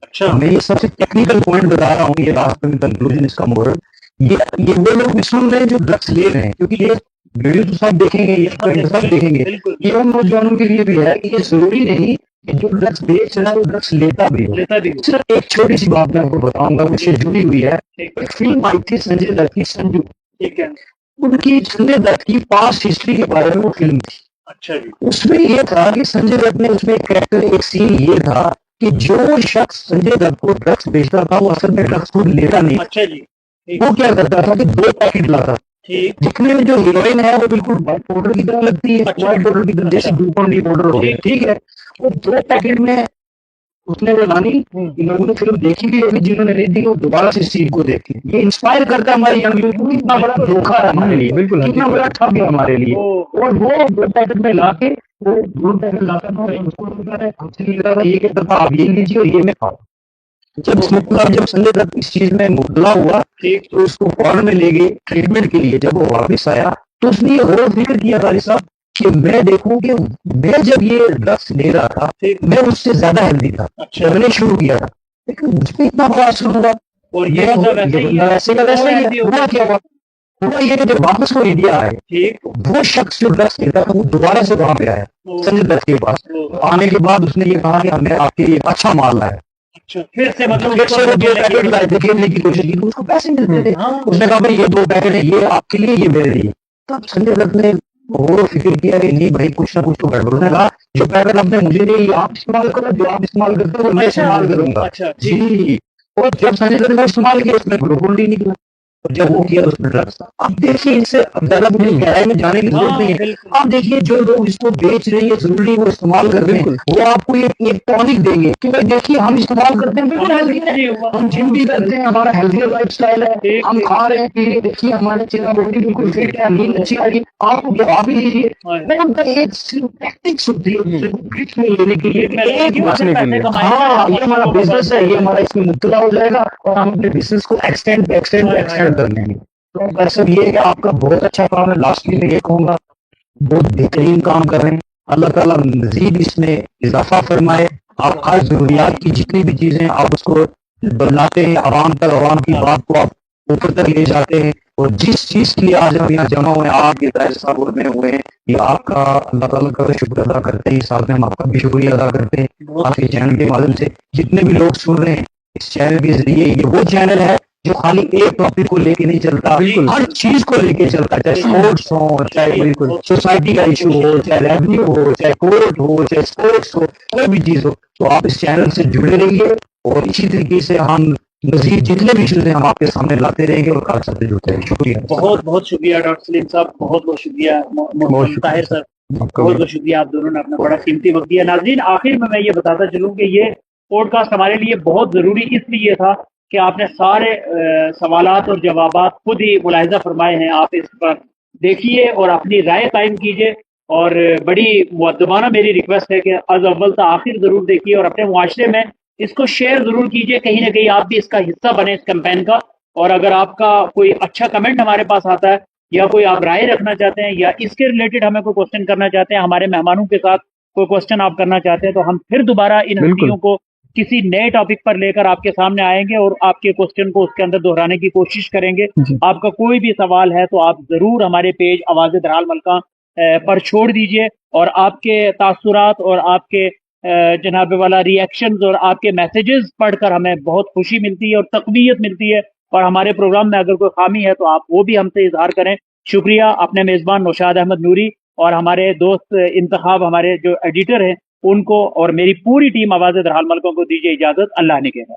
अच्छा, मैं ये सबसे टेक्निकल पॉइंट बता रहा हूँ, ये लास्ट में कंक्लूजन इसका मोरल, ये वो लोग भी सुन रहे हैं जो ड्रग्स ले रहे हैं, क्योंकि ये वीडियो तो सब देखेंगे, ये सब देखेंगे। ये उन नौजवानों के लिए भी है कि ये जरूरी नहीं कि जो ड्रग्स बेच रहा है वो ड्रग्स लेता भी हो। सिर्फ एक छोटी सी बात मैं आपको बताऊंगा, मुझसे जुड़ी हुई है। एक फिल्म आई थी संजय दत्त की, संजू, उनकी संजय दत्त की पास्ट हिस्ट्री के बारे में वो फिल्म थी। अच्छा जी। उसमें ये था कि संजय दत्त ने उसमें कैरेक्टर, एक सीन ये था कि जो शख्स संजय दत्त को ड्रग्स बेचता था वो असल में ड्रग्स खुद लेता नहीं। अच्छा जी। वो क्या करता था कि 2 पैकेट लाता, दिखने में जो हीरोइन है वो बिल्कुल व्हाइट पाउडर की तरह लगती है, व्हाइट पाउडर की तरह, जैसे ग्लूकोन डी पाउडर हो गया, ठीक है। वो 2 पैकेट में उसने वो लानी, इन लोगों ने फिल्म देखी भी होगी जिन्होंने नहीं देखी, वो दोबारा से इस चीज को देखी। ये इंस्पायर करता है हमारे यंग यूथ को, कितना बड़ा धोखा है हमारे लिए, बिल्कुल, कितना बड़ा ठग है हमारे लिए। और वो दो पैकेट में लाके, वो दो पैकेट लाकर उसको खुद से लिख रहा था, ये क्या था, आप ये लीजिए और ये मैं खाऊं। जब जब संजय दत्त इस चीज में मुबतला हुआ, तो उसको फॉरन में ले गए ट्रीटमेंट के लिए। जब वो वापस आया तो उसने ये गौर फिक्र किया कारी साहब कि मैं देखूं कि मैं जब ये ड्रग्स ले रहा था मैं उससे ज्यादा हेल्दी था। अच्छा। मैंने शुरू किया था, लेकिन मुझ पर इतना बड़ा असर हुआ, और ये वैसे का वैसे ही हुआ। क्या हुआ ये कि जब वापस वो इंडिया आए, वो शख्स जो ड्रग्स लेता था वो दोबारा से वहां पे आया संजय दत्त के पास। आने के बाद उसने ये कहा कि हमने आपके लिए अच्छा माल लाया। अच्छा, फिर से मतलब फिर से वो 2 पैकेट लाए थे, खेलने की कोशिश की, तो उसको पैसे मिलते थे। उसने कहा भाई ये 2 पैकेट है, ये आपके लिए, ये मेरे लिए। तब संजय दत्त ने और फिक्र किया कि नहीं भाई कुछ ना कुछ तो गड़बड़। उसने कहा जो पैकेट आपने मुझे दिए आप इस्तेमाल करो, जो आप इस्तेमाल करते हो मैं इस्तेमाल करूंगा। अच्छा जी। और जब संजय दत्त ने इस्तेमाल किया उसमें ग्लूकोन डी निकला, और जब वो किया उसमें ड्रग्स था। अब देखिए इनसे ज्यादा मुझे गहराई में जाने की जरूरत नहीं है। आप देखिए जो लोग इसको बेच रहे हैं, जरूरी वो इस्तेमाल कर रहे हैं, वो आपको एक टॉनिक देंगे कि भाई देखिए हम इस्तेमाल करते हैं, बिल्कुल हेल्दी है, हम जिम भी करते हैं, हमारा हेल्दी लाइफस्टाइल है, हम खा रहे हैं पी रहे हैं, देखिए हमारे चेहरा बॉडी बिल्कुल फिट है, नींद अच्छी आ रही है, आप भी लीजिए। मैं उनका एक सिर्फ टैक्टिक्स होती है सिर्फ ब्रिज में लेने के लिए, हाँ ये हमारा बिजनेस है, ये हमारा इसमें मुब्तला हो जाएगा और हम अपने बिजनेस को एक्सटेंड कर लेंगे। तो वैसे ये है कि आपका बहुत अच्छा काम है। लास्टली मैं ये कहूंगा बहुत बेहतरीन काम कर रहे हैं, अल्लाह ताला मजीद इसमें इजाफा फरमाए। आप हर जरूरियात की जितनी भी चीजें आप उसको बनाते हैं, आवाम तक, आवाम की बात को आप ऊपर तक ले जाते हैं, और जिस चीज के लिए आज हम यहाँ जमा हुए हैं, आपके ताहिर साहब और में हुए हैं, ये आपका अल्लाह ताला का शुक्र अदा करते हैं। साथ में हम आपका भी शुक्रिया अदा करते हैं। आपके चैनल के माध्यम से जितने भी लोग सुन रहे हैं, इस चैनल के जरिए, ये वो चैनल है जो खाली एक टॉपिक को लेके नहीं चलता, हर चीज को लेके चलता है, चाहे स्पोर्ट्स हो, चाहे सोसाइटी का इशू हो, चाहे रेवेन्यू हो, चाहे कोर्ट हो, चाहे स्पोर्ट्स हो, कोई भी चीज हो। तो आप इस चैनल से जुड़े रहिए और इसी तरीके से हम मजीद जितने भी इशूज हैं हम आपके सामने लाते रहेंगे और खालसा से जुड़ते रहेंगे। शुक्रिया, बहुत बहुत शुक्रिया डॉक्टर सलीम साहब, बहुत बहुत शुक्रिया ताहिर सर, बहुत बहुत शुक्रिया। आप दोनों ने अपना बड़ा कीमती वक्त दिया। नाज़रीन, आखिर में मैं ये बताता चलूँ कि ये पॉडकास्ट हमारे लिए बहुत जरूरी इसलिए था कि आपने सारे सवालात और जवाबात खुद ही मुलाहिजा फरमाए हैं। आप इस पर देखिए और अपनी राय कायम कीजिए, और बड़ी मुअद्दबाना मेरी रिक्वेस्ट है कि अज अव्वल से आखिर जरूर देखिए और अपने मुआशरे में इसको शेयर जरूर कीजिए। कहीं ना कहीं आप भी इसका हिस्सा बने इस कैंपेन का। और अगर आपका कोई अच्छा कमेंट हमारे पास आता है, या कोई आप राय रखना चाहते हैं, या इसके रिलेटेड हमें कोई क्वेश्चन करना चाहते हैं, हमारे मेहमानों के साथ कोई क्वेश्चन आप करना चाहते हैं, तो हम फिर दोबारा इन हस्तियों को किसी नए टॉपिक पर लेकर आपके सामने आएंगे और आपके क्वेश्चन को उसके अंदर दोहराने की कोशिश करेंगे। आपका कोई भी सवाल है तो आप जरूर हमारे पेज आवाज़े दरहाल मलका पर छोड़ दीजिए, और आपके तासुरात और आपके जनाब वाला रिएक्शंस और आपके मैसेजेस पढ़कर हमें बहुत खुशी मिलती है और तक़वियत मिलती है। और हमारे प्रोग्राम में अगर कोई खामी है तो आप वो भी हमसे इजहार करें। शुक्रिया। अपने मेज़बान नौशाद अहमद नूरी और हमारे दोस्त इंतखाब, हमारे जो एडिटर हैं, उनको और मेरी पूरी टीम आवाज़े दरहाल मलकों को दीजिए इजाज़त। अल्लाह ने कहना।